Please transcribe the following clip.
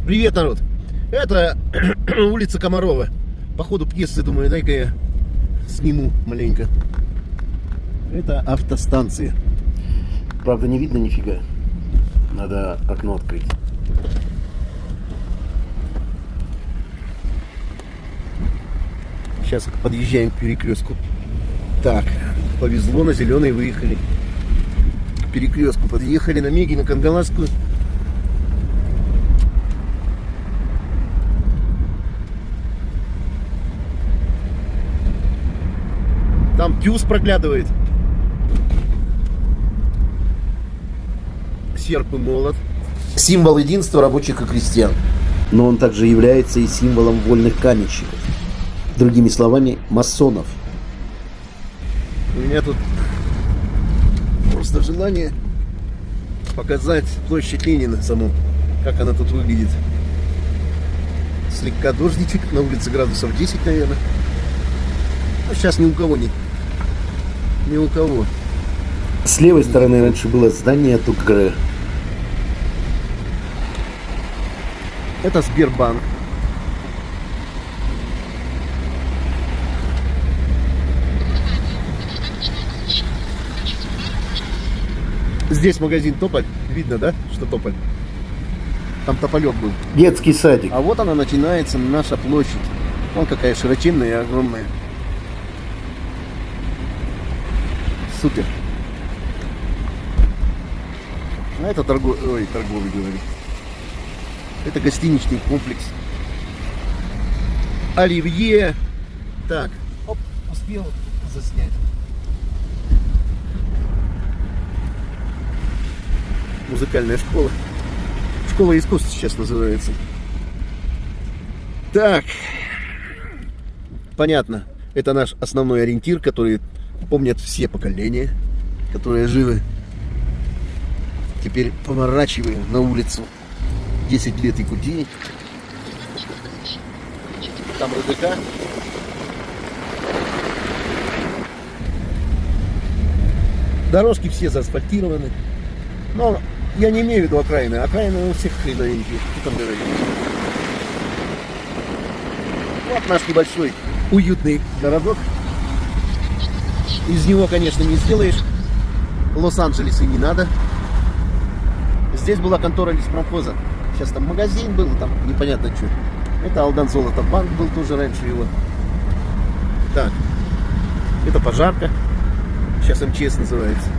Привет, народ! Это улица Комарова. По ходу пьесы, думаю, дай-ка я сниму маленько. Это автостанция. Правда, не видно нифига. Надо окно открыть. Сейчас подъезжаем к перекрестку. Так, повезло, на зеленый выехали. К перекрестку подъехали на Меги, на Кангаласскую. Там Тюз проглядывает. Серп и молот. Символ единства рабочих и крестьян. Но он также является и символом вольных каменщиков. Другими словами, масонов. У меня тут просто желание показать площадь Ленина саму. Как она тут выглядит. Слегка дождичек. На улице градусов 10, наверное. А сейчас ни у кого нет. Ни у кого. С левой стороны раньше было здание ТУКР. Это Сбербанк. Здесь магазин Тополь. Видно, да, что Тополь? Там тополек был. Детский садик. А вот она начинается, наша площадь. Вон какая широченная и огромная. Супер. А это торговый, говорит. Это гостиничный комплекс. Оливье. Так, оп, успел заснять. Музыкальная школа. Школа искусств сейчас называется. Так. Понятно. Это наш основной ориентир, который помнят все поколения, которые живы. Теперь поворачиваем на улицу 10 лет Якутии. Там РДК. Дорожки все заасфальтированы. Но я не имею в виду окраины. Окраины у всех хреновенькие. Вот наш небольшой уютный городок. Из него, конечно, не сделаешь Лос-Анджелес и не надо. Здесь была контора леспромхоза. Сейчас там магазин был, там непонятно что. Это Алдан Золото банк был тоже раньше его. Так, это пожарка. Сейчас МЧС называется.